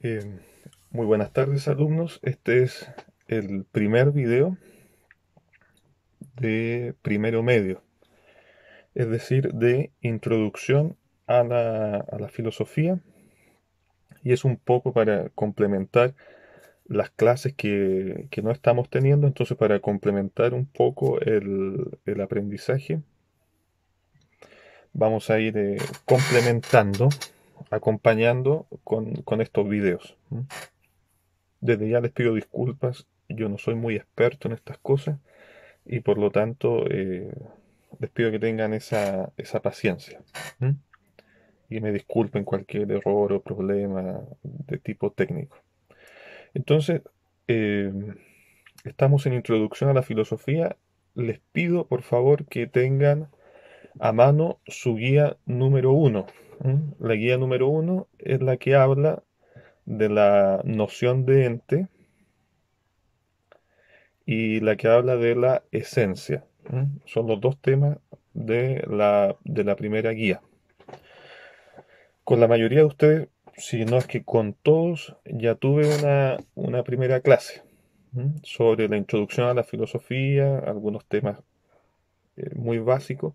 Eh, Muy buenas tardes, alumnos. Este es el primer video de primero medio, es decir, de introducción a la filosofía, y es un poco para complementar las clases que no estamos teniendo. Entonces, para complementar un poco el aprendizaje, vamos a ir complementando, acompañando con estos videos. Desde ya les pido disculpas, yo no soy muy experto en estas cosas y por lo tanto les pido que tengan esa paciencia. ¿Mm? Y me disculpen cualquier error o problema de tipo técnico. Entonces, eh, estamos en introducción a la filosofía. Les pido por favor que tengan a mano su guía número uno. La guía número uno es la que habla de la noción de ente y la que habla de la esencia. Son los dos temas de la primera guía. Con la mayoría de ustedes, si no es que con todos, ya tuve una primera clase sobre la introducción a la filosofía, algunos temas muy básicos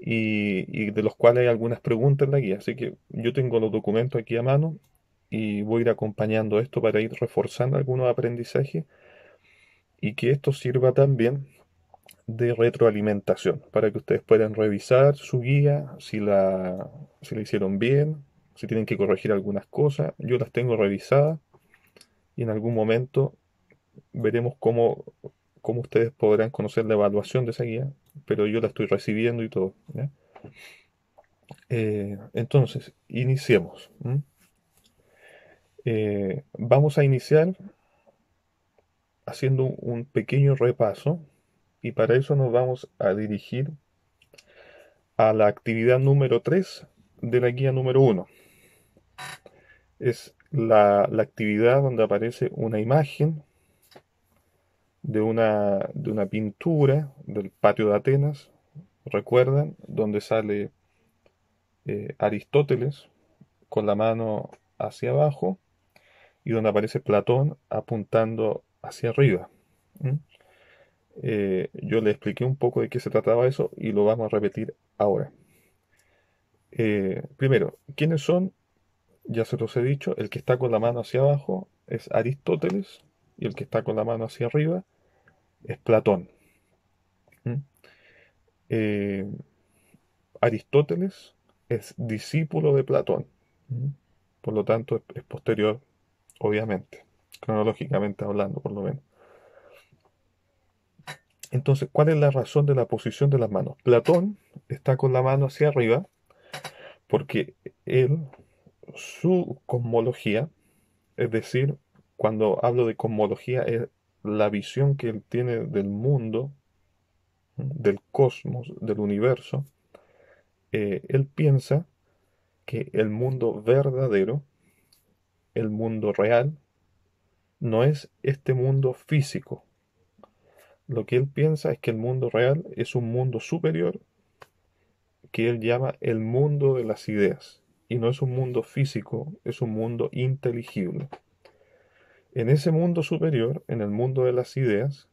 y de los cuales hay algunas preguntas en la guía. Así que yo tengo los documentos aquí a mano y voy a ir acompañando esto para ir reforzando algunos aprendizajes y que esto sirva también de retroalimentación para que ustedes puedan revisar su guía, si la hicieron bien, si tienen que corregir algunas cosas. Yo las tengo revisadas y en algún momento veremos cómo ustedes podrán conocer la evaluación de esa guía, pero yo la estoy recibiendo y todo, ¿ya? Entonces, iniciemos. Vamos a iniciar haciendo un pequeño repaso y para eso nos vamos a dirigir a la actividad número 3 de la guía número uno. Es la actividad donde aparece una imagen de una pintura del patio de Atenas, recuerdan, donde sale Aristóteles con la mano hacia abajo y donde aparece Platón apuntando hacia arriba. ¿Mm? Yo le expliqué un poco de qué se trataba eso y lo vamos a repetir ahora. Primero, ¿quiénes son? Ya se los he dicho, el que está con la mano hacia abajo es Aristóteles y el que está con la mano hacia arriba es Platón. ¿Mm? Eh, Aristóteles es discípulo de Platón. ¿Mm? Por lo tanto, es posterior, obviamente, cronológicamente hablando, por lo menos. Entonces, ¿cuál es la razón de la posición de las manos? Platón está con la mano hacia arriba porque él, su cosmología, es decir, cuando hablo de cosmología, es la visión que él tiene del mundo, del cosmos, del universo. Él piensa que el mundo verdadero, el mundo real, no es este mundo físico. Lo que él piensa es que el mundo real es un mundo superior que él llama el mundo de las ideas. Y no es un mundo físico, es un mundo inteligible. En ese mundo superior, en el mundo de las ideas,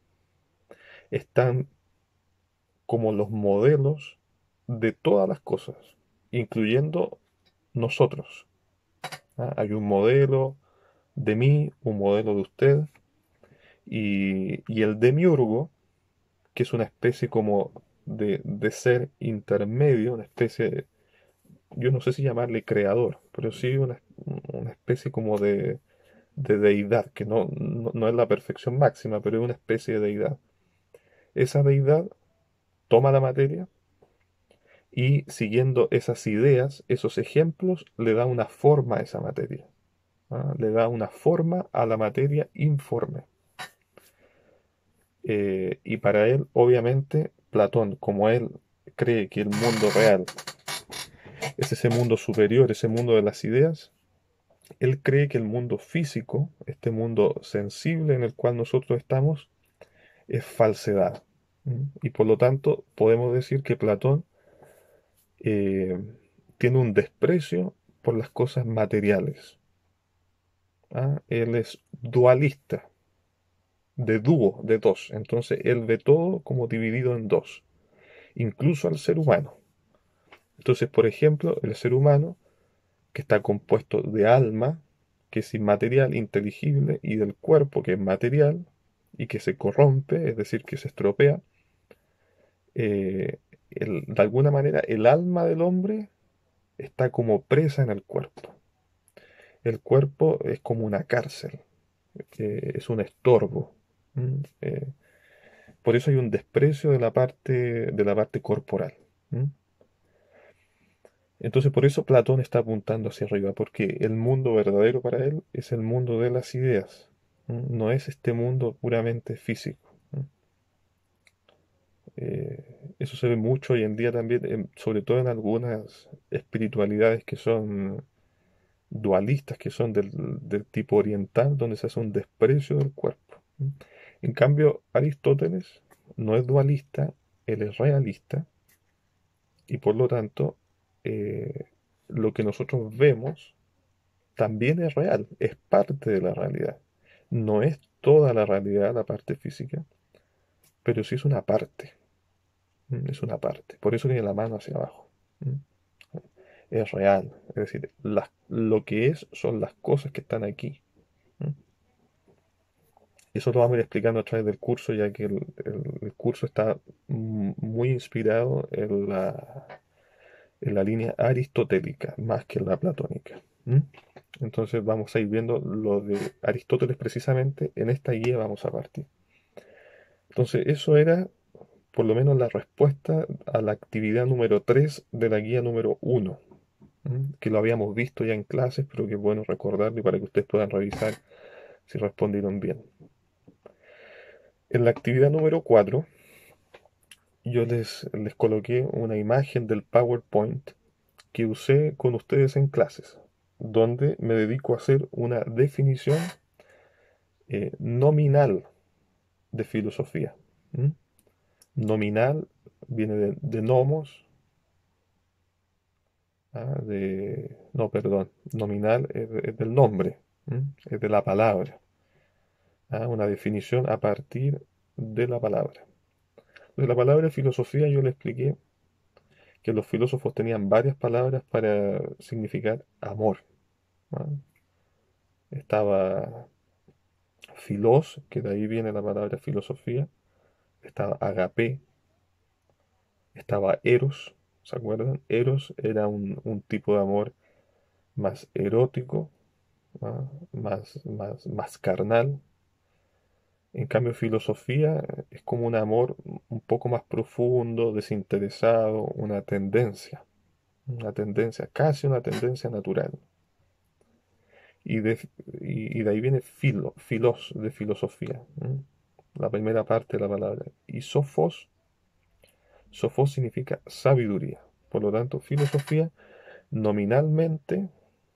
están como los modelos de todas las cosas, incluyendo nosotros. Hay un modelo de mí, un modelo de usted, y el demiurgo, que es una especie como de ser intermedio, una especie, yo no sé si llamarle creador, pero sí una especie como de deidad, que no es la perfección máxima, pero es una especie de deidad. Esa deidad toma la materia y siguiendo esas ideas, esos ejemplos, le da una forma a esa materia. Le da una forma a la materia informe. Y para él, obviamente, Platón, como él cree que el mundo real es ese mundo superior, ese mundo de las ideas, él cree que el mundo físico, este mundo sensible en el cual nosotros estamos, es falsedad. Y por lo tanto, podemos decir que Platón eh, tiene un desprecio por las cosas materiales. Él es dualista, de dúo, de dos. Entonces, él ve todo como dividido en dos, incluso al ser humano. Entonces, por ejemplo, el ser humano, que está compuesto de alma, que es inmaterial, inteligible, y del cuerpo, que es material, y que se corrompe, es decir, que se estropea, de alguna manera el alma del hombre está como presa en el cuerpo. El cuerpo es como una cárcel, es un estorbo. ¿Mm? Por eso hay un desprecio de la parte corporal. ¿Mm? Entonces por eso Platón está apuntando hacia arriba, porque el mundo verdadero para él es el mundo de las ideas. No es este mundo puramente físico. Eso se ve mucho hoy en día también, sobre todo en algunas espiritualidades que son dualistas, que son del tipo oriental, donde se hace un desprecio del cuerpo. En cambio, Aristóteles no es dualista, él es realista, y por lo tanto, eh, lo que nosotros vemos también es real, es parte de la realidad. No es toda la realidad la parte física, pero sí es una parte. Es una parte. Por eso tiene la mano hacia abajo. ¿Mm? Es real. Es decir, lo que es son las cosas que están aquí. ¿Mm? Eso lo vamos a ir explicando a través del curso, ya que el curso está muy inspirado en la línea aristotélica, más que en la platónica. ¿Mm? Entonces vamos a ir viendo lo de Aristóteles precisamente, en esta guía vamos a partir. Entonces eso era por lo menos la respuesta a la actividad número 3 de la guía número 1, que lo habíamos visto ya en clases, pero que es bueno recordarlo y para que ustedes puedan revisar si respondieron bien. En la actividad número 4, yo les coloqué una imagen del PowerPoint que usé con ustedes en clases, donde me dedico a hacer una definición nominal de filosofía. ¿Mm? Nominal viene de nomos, no, perdón, nominal es del nombre, es de la palabra. Una definición a partir de la palabra. De la palabra filosofía yo le expliqué que los filósofos tenían varias palabras para significar amor. ¿Ah? Estaba filos, que de ahí viene la palabra filosofía. Estaba agapé, estaba eros, ¿se acuerdan? Eros era un tipo de amor más erótico, más carnal. En cambio, filosofía es como un amor un poco más profundo, desinteresado, casi una tendencia natural. Y de ahí viene filos, de filosofía, la primera parte de la palabra. Y sofos significa sabiduría. Por lo tanto, filosofía nominalmente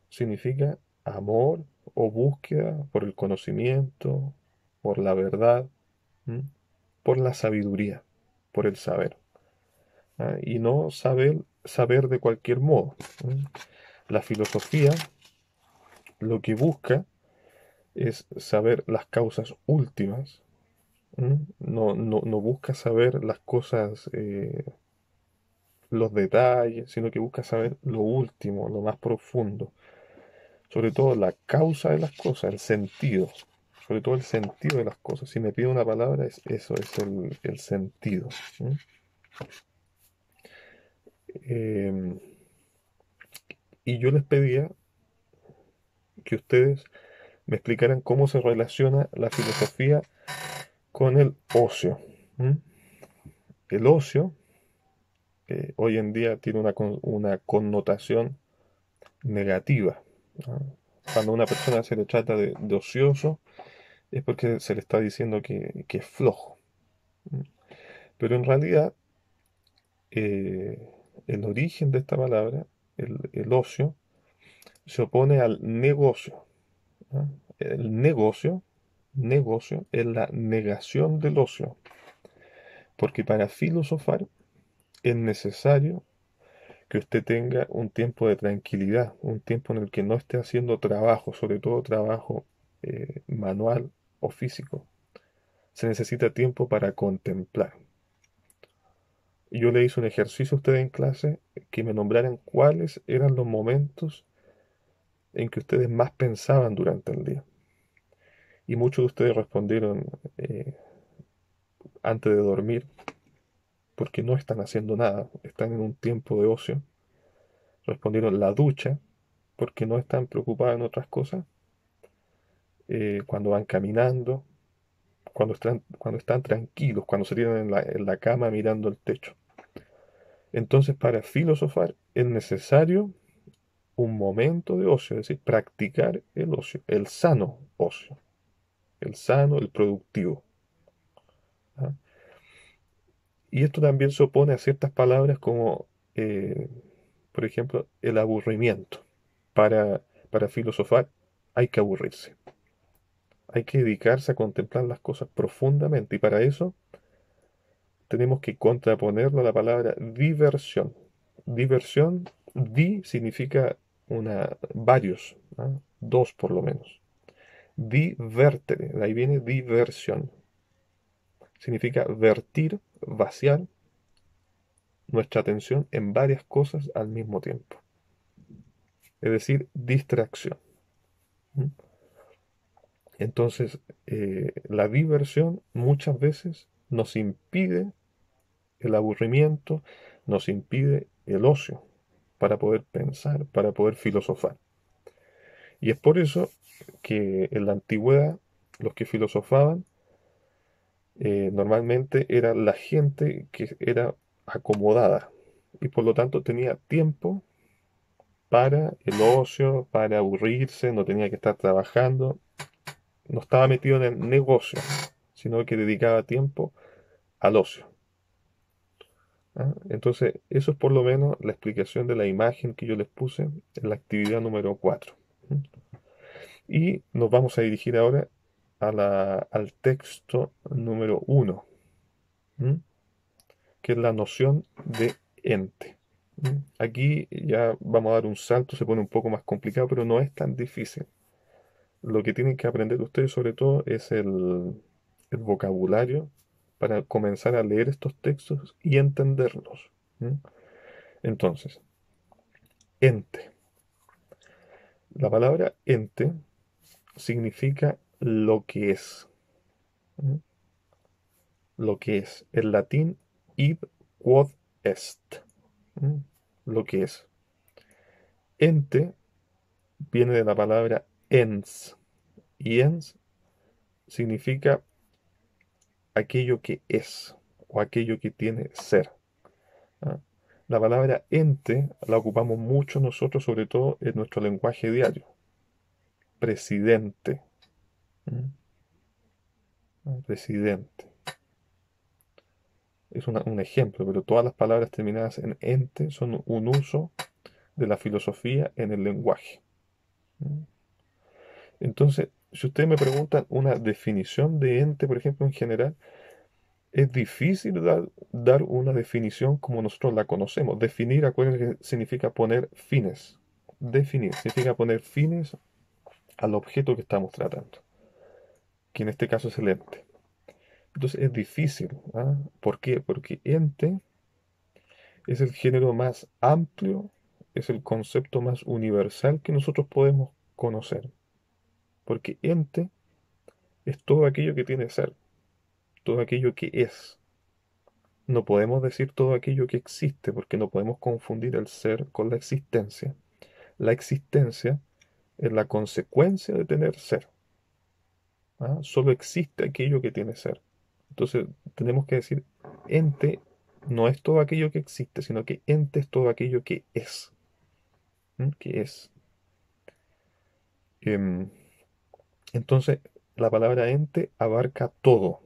significa amor o búsqueda por el conocimiento, por la verdad, ¿m? Por la sabiduría, por el saber. Y no saber de cualquier modo. La filosofía lo que busca es saber las causas últimas. No busca saber las cosas, los detalles, sino que busca saber lo último, lo más profundo. Sobre todo la causa de las cosas, el sentido. Sobre todo el sentido de las cosas. Si me pide una palabra, eso es el sentido. Eh, y yo les pedía que ustedes me explicaran cómo se relaciona la filosofía con el ocio. ¿Mm? El ocio hoy en día tiene una connotación negativa. ¿No? Cuando a una persona se le trata de ocioso, es porque se le está diciendo que es flojo. ¿Mm? Pero en realidad, el origen de esta palabra, el ocio, se opone al negocio. ¿Ah? El negocio es la negación del ocio, porque para filosofar es necesario que usted tenga un tiempo de tranquilidad, un tiempo en el que no esté haciendo trabajo, sobre todo trabajo manual o físico. Se necesita tiempo para contemplar. Yo le hice un ejercicio a ustedes en clase que me nombraran cuáles eran los momentos en que ustedes más pensaban durante el día. Y muchos de ustedes respondieron antes de dormir, porque no están haciendo nada, están en un tiempo de ocio. Respondieron la ducha, porque no están preocupados en otras cosas. Cuando van caminando, cuando están tranquilos, cuando se tiran en la cama mirando el techo. Entonces, para filosofar es necesario un momento de ocio, es decir, practicar el ocio, el sano ocio, el sano, el productivo. ¿Ah? Y esto también se opone a ciertas palabras como, eh, por ejemplo, el aburrimiento. Para filosofar hay que aburrirse, hay que dedicarse a contemplar las cosas profundamente y para eso tenemos que contraponerlo a la palabra diversión. Diversión, significa varios, ¿ah? Dos por lo menos. Divertere, de ahí viene diversión. Significa vertir, vaciar nuestra atención en varias cosas al mismo tiempo. Es decir, distracción. ¿Mm? Entonces, la diversión muchas veces nos impide el aburrimiento, nos impide el ocio para poder pensar, para poder filosofar. Y es por eso que en la antigüedad los que filosofaban normalmente era la gente que era acomodada y por lo tanto tenía tiempo para el ocio, para aburrirse, no tenía que estar trabajando, no estaba metido en el negocio, sino que dedicaba tiempo al ocio. ¿Ah? Entonces, eso es por lo menos la explicación de la imagen que yo les puse en la actividad número 4. Y nos vamos a dirigir ahora al texto número 1, que es la noción de ente. Aquí ya vamos a dar un salto, se pone un poco más complicado, pero no es tan difícil. Lo que tienen que aprender ustedes sobre todo es el vocabulario para comenzar a leer estos textos y entenderlos. ¿Mm? Entonces, ente. La palabra ente significa lo que es. ¿Mm? Lo que es. El latín id quod est. ¿Mm? Lo que es. Ente viene de la palabra ens. Y ens significa aquello que es o aquello que tiene ser. ¿Ah? La palabra ente la ocupamos mucho nosotros, sobre todo en nuestro lenguaje diario. Presidente. ¿Mm? Presidente. Es un ejemplo, pero todas las palabras terminadas en ente son un uso de la filosofía en el lenguaje. ¿Mm? Entonces, si ustedes me preguntan una definición de ente, por ejemplo, en general, es difícil dar una definición como nosotros la conocemos. Definir, acuérdense que significa poner fines. Definir significa poner fines al objeto que estamos tratando, que en este caso es el ente. Entonces es difícil. ¿Ah? ¿Por qué? Porque ente es el género más amplio, es el concepto más universal que nosotros podemos conocer. Porque ente es todo aquello que tiene ser, todo aquello que es. No podemos decir todo aquello que existe porque no podemos confundir el ser con la existencia. La existencia es la consecuencia de tener ser. ¿Ah? Solo existe aquello que tiene ser. Entonces tenemos que decir, ente no es todo aquello que existe, sino que ente es todo aquello que es. ¿Mm? Que es. Em, entonces, la palabra ente abarca todo,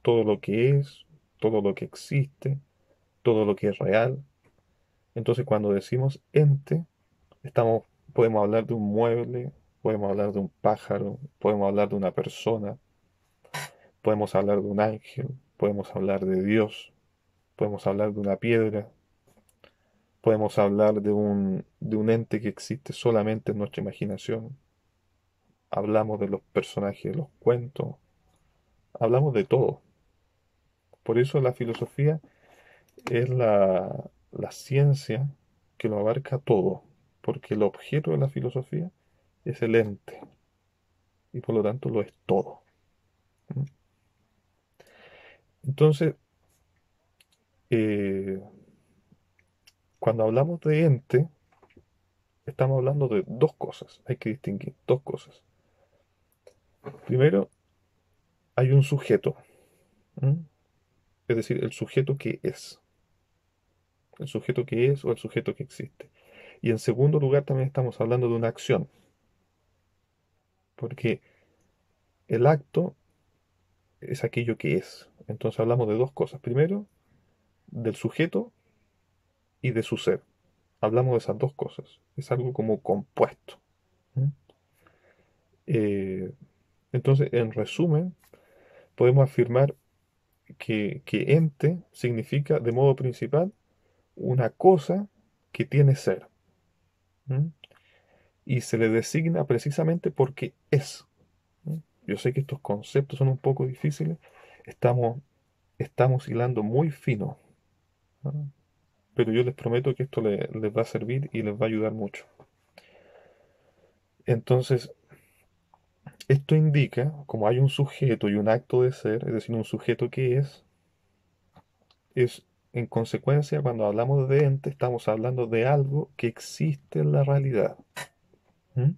todo lo que es, todo lo que existe, todo lo que es real. Entonces, cuando decimos ente, podemos hablar de un mueble, podemos hablar de un pájaro, podemos hablar de una persona, podemos hablar de un ángel, podemos hablar de Dios, podemos hablar de una piedra, podemos hablar de un ente que existe solamente en nuestra imaginación. Hablamos de los personajes de los cuentos, hablamos de todo. Por eso la filosofía es la ciencia que lo abarca todo, porque el objeto de la filosofía es el ente y por lo tanto lo es todo. ¿Mm? Entonces, eh, cuando hablamos de ente, estamos hablando de dos cosas, hay que distinguir dos cosas. Primero, hay un sujeto, ¿m? Es decir, el sujeto que es, el sujeto que es o el sujeto que existe. Y en segundo lugar, también estamos hablando de una acción, porque el acto es aquello que es. Entonces hablamos de dos cosas. Primero, del sujeto y de su ser. Hablamos de esas dos cosas. Es algo como compuesto. ¿M? Eh, entonces, en resumen, podemos afirmar que ente significa de modo principal una cosa que tiene ser. ¿M? Y se le designa precisamente porque es. ¿M? Yo sé que estos conceptos son un poco difíciles, estamos, estamos hilando muy fino, ¿no? Pero yo les prometo que esto les va a servir y les va a ayudar mucho. Entonces, esto indica, como hay un sujeto y un acto de ser, es decir, un sujeto que es en consecuencia, cuando hablamos de ente, estamos hablando de algo que existe en la realidad. ¿M?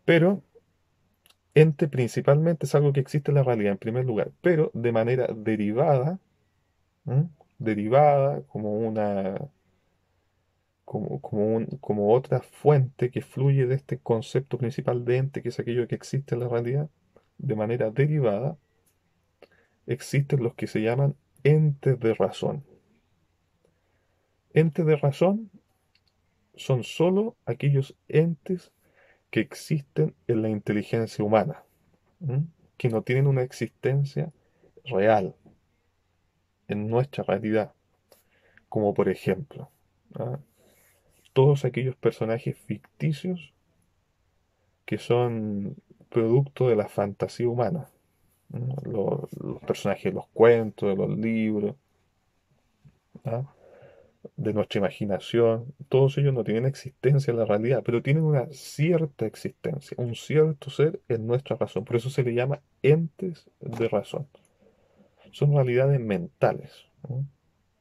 Pero ente principalmente es algo que existe en la realidad, en primer lugar, pero de manera derivada, ¿m? Derivada como otra fuente que fluye de este concepto principal de ente, que es aquello que existe en la realidad, de manera derivada, existen los que se llaman entes de razón. Entes de razón son sólo aquellos entes que existen en la inteligencia humana, ¿m? Que no tienen una existencia real en nuestra realidad, como por ejemplo, ¿ah? Todos aquellos personajes ficticios que son producto de la fantasía humana, ¿no? Los personajes de los cuentos, de los libros, ¿ah? De nuestra imaginación, todos ellos no tienen existencia en la realidad, pero tienen una cierta existencia, un cierto ser en nuestra razón. Por eso se le llama entes de razón. Son realidades mentales, ¿no?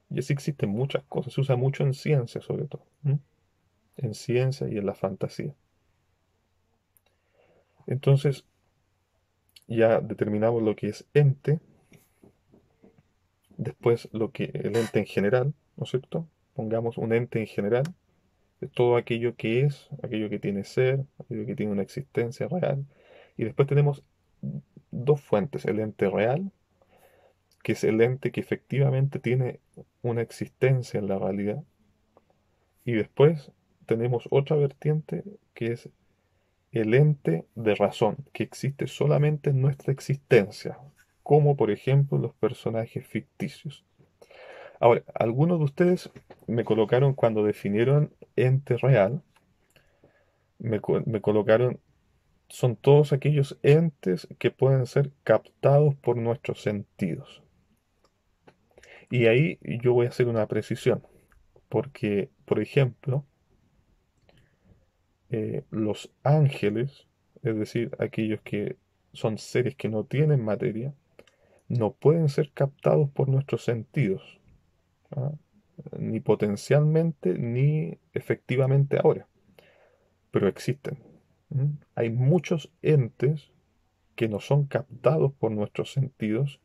Y así existen muchas cosas, se usa mucho en ciencia sobre todo, ¿no? En ciencia y en la fantasía. Entonces, ya determinamos lo que es ente, después lo que el ente en general, ¿no es cierto? Pongamos un ente en general, de todo aquello que es, aquello que tiene ser, aquello que tiene una existencia real. Y después tenemos dos fuentes, el ente real, que es el ente que efectivamente tiene una existencia en la realidad. Y después tenemos otra vertiente que es el ente de razón, que existe solamente en nuestra existencia, como por ejemplo los personajes ficticios. Ahora, algunos de ustedes me colocaron cuando definieron ente real, me colocaron, son todos aquellos entes que pueden ser captados por nuestros sentidos. Y ahí yo voy a hacer una precisión, porque, por ejemplo, los ángeles, es decir, aquellos que son seres que no tienen materia, no pueden ser captados por nuestros sentidos, ¿ah? Ni potencialmente ni efectivamente ahora, pero existen. ¿M? Hay muchos entes que no son captados por nuestros sentidos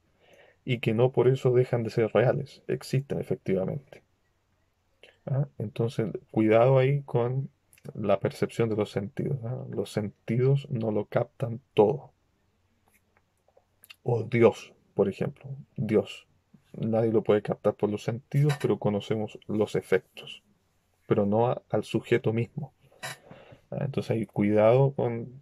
y que no por eso dejan de ser reales, existen efectivamente. ¿Ah? Entonces, cuidado ahí con la percepción de los sentidos, ¿ah? Los sentidos no lo captan todo. O Dios, por ejemplo. Dios. Nadie lo puede captar por los sentidos, pero conocemos los efectos, pero no al sujeto mismo. Entonces hay cuidado con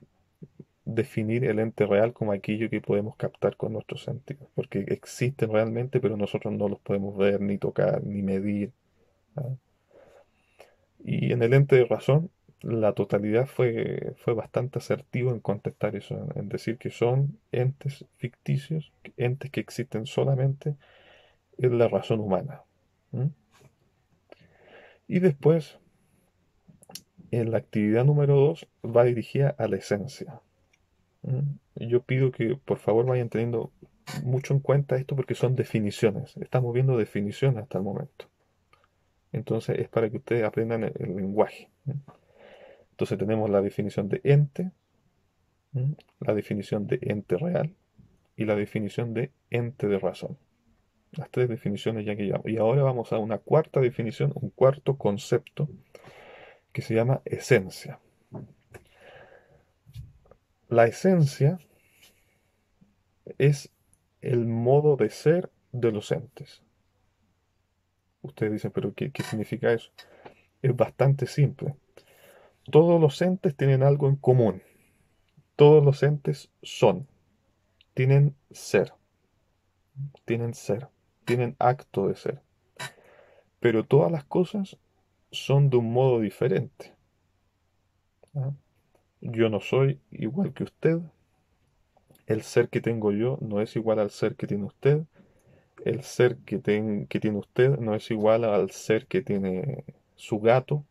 definir el ente real como aquello que podemos captar con nuestros sentidos, porque existen realmente, pero nosotros no los podemos ver, ni tocar, ni medir. ¿Ah? Y en el ente de razón, la totalidad fue bastante asertivo en contestar eso, en decir que son entes ficticios, entes que existen solamente en la razón humana. ¿Mm? Y después, en la actividad número 2, va dirigida a la esencia. Yo pido que por favor vayan teniendo mucho en cuenta esto porque son definiciones. Estamos viendo definiciones hasta el momento. Entonces es para que ustedes aprendan el lenguaje. Entonces tenemos la definición de ente, la definición de ente real y la definición de ente de razón. Las tres definiciones ya que llevamos. Y ahora vamos a una cuarta definición, un cuarto concepto que se llama esencia. La esencia es el modo de ser de los entes. Ustedes dicen, pero ¿qué significa eso? Es bastante simple. Todos los entes tienen algo en común. Todos los entes son, tienen ser, tienen ser, tienen acto de ser. Pero todas las cosas son de un modo diferente. ¿Ah? Yo no soy igual que usted. El ser que tengo yo no es igual al ser que tiene usted. El ser que tiene usted no es igual al ser que tiene su gato.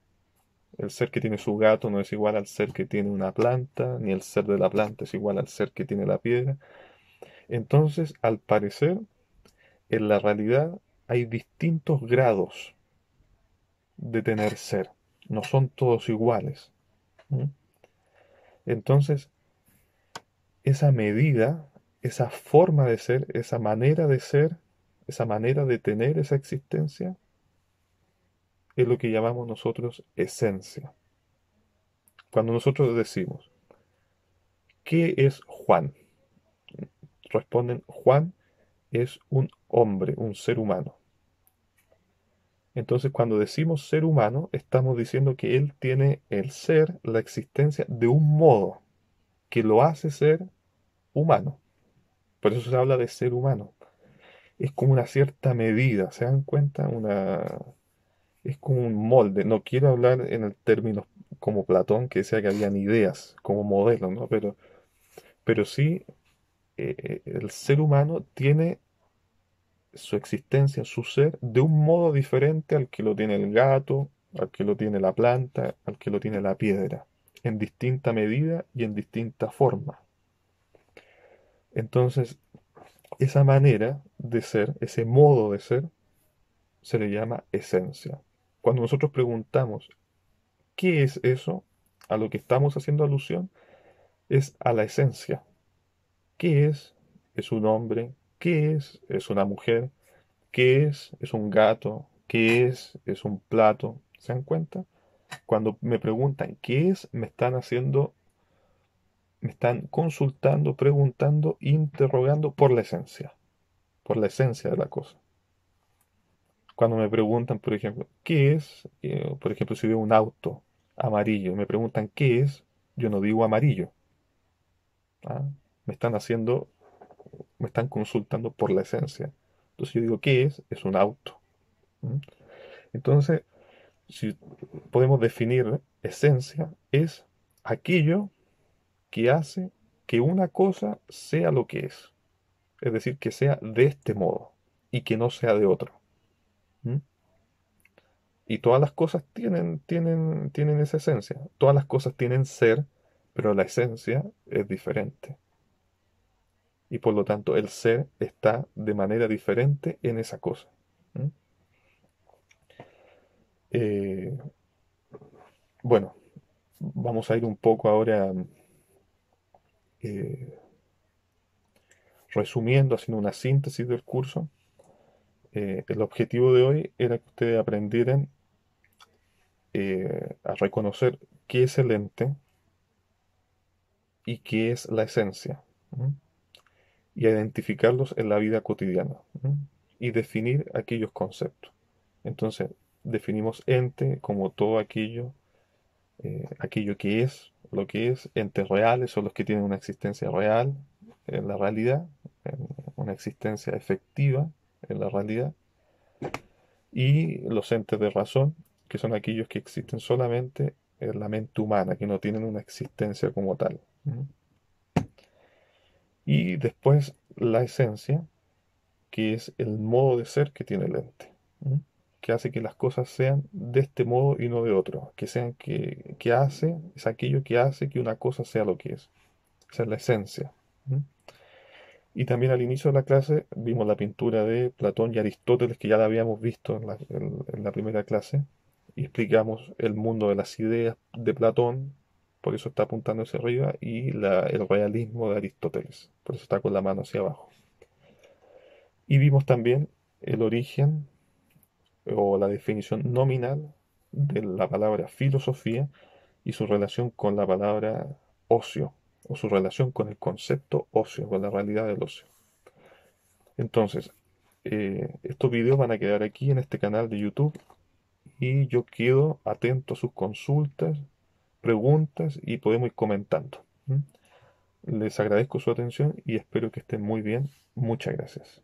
El ser que tiene su gato no es igual al ser que tiene una planta, ni el ser de la planta es igual al ser que tiene la piedra. Entonces, al parecer, en la realidad hay distintos grados de tener ser. No son todos iguales. ¿Mm? Entonces, esa medida, esa forma de ser, esa manera de tener esa existencia, es lo que llamamos nosotros esencia. Cuando nosotros decimos, ¿qué es Juan? Responden, Juan es un hombre, un ser humano. Entonces, cuando decimos ser humano, estamos diciendo que él tiene el ser, la existencia, de un modo que lo hace ser humano. Por eso se habla de ser humano. Es como una cierta medida, ¿se dan cuenta? Es como un molde. No quiero hablar en el término como Platón, que decía que habían ideas como modelos, ¿no? Pero sí, el ser humano tiene su existencia, su ser, de un modo diferente al que lo tiene el gato, al que lo tiene la planta, al que lo tiene la piedra, en distinta medida y en distinta forma. Entonces, esa manera de ser, ese modo de ser, se le llama esencia. Cuando nosotros preguntamos qué es eso, a lo que estamos haciendo alusión, es a la esencia. ¿Qué es? Es un hombre. ¿Qué es? Es una mujer. ¿Qué es? Es un gato. ¿Qué es? Es un plato. ¿Se dan cuenta? Cuando me preguntan qué es, me están consultando, preguntando, interrogando por la esencia de la cosa. Cuando me preguntan, por ejemplo, ¿qué es? Por ejemplo, si veo un auto amarillo, me preguntan ¿qué es? Yo no digo amarillo. ¿Ah? Me están haciendo, me están consultando por la esencia. Entonces yo digo, ¿qué es? Es un auto. ¿Mm? Entonces, si podemos definir esencia, es aquello que hace que una cosa sea lo que es. Es decir, que sea de este modo y que no sea de otro. ¿Mm? Y todas las cosas tienen esa esencia. Todas las cosas tienen ser, pero la esencia es diferente. Y por lo tanto el ser está de manera diferente en esa cosa. ¿Mm? Eh, bueno, vamos a ir un poco ahora eh, resumiendo, haciendo una síntesis del curso. El objetivo de hoy era que ustedes aprendieran a reconocer qué es el ente y qué es la esencia, ¿m? Y a identificarlos en la vida cotidiana, ¿m? Y definir aquellos conceptos. Entonces, definimos ente como todo aquello, aquello que es, lo que es. Entes reales son los que tienen una existencia real en la realidad, una existencia efectiva en la realidad. Y los entes de razón, que son aquellos que existen solamente en la mente humana, que no tienen una existencia como tal. ¿M? Y después la esencia, que es el modo de ser que tiene el ente, ¿m? Que hace que las cosas sean de este modo y no de otro, que sean que hace, es aquello que hace que una cosa sea lo que es. Esa es la esencia. ¿M? Y también al inicio de la clase vimos la pintura de Platón y Aristóteles, que ya la habíamos visto en la primera clase, y explicamos el mundo de las ideas de Platón, por eso está apuntando hacia arriba, y el realismo de Aristóteles, por eso está con la mano hacia abajo. Y vimos también el origen o la definición nominal de la palabra filosofía y su relación con la palabra ocio, o su relación con el concepto ocio, con la realidad del ocio. Entonces, estos videos van a quedar aquí en este canal de YouTube y yo quedo atento a sus consultas, preguntas y podemos ir comentando. ¿M? Les agradezco su atención y espero que estén muy bien. Muchas gracias.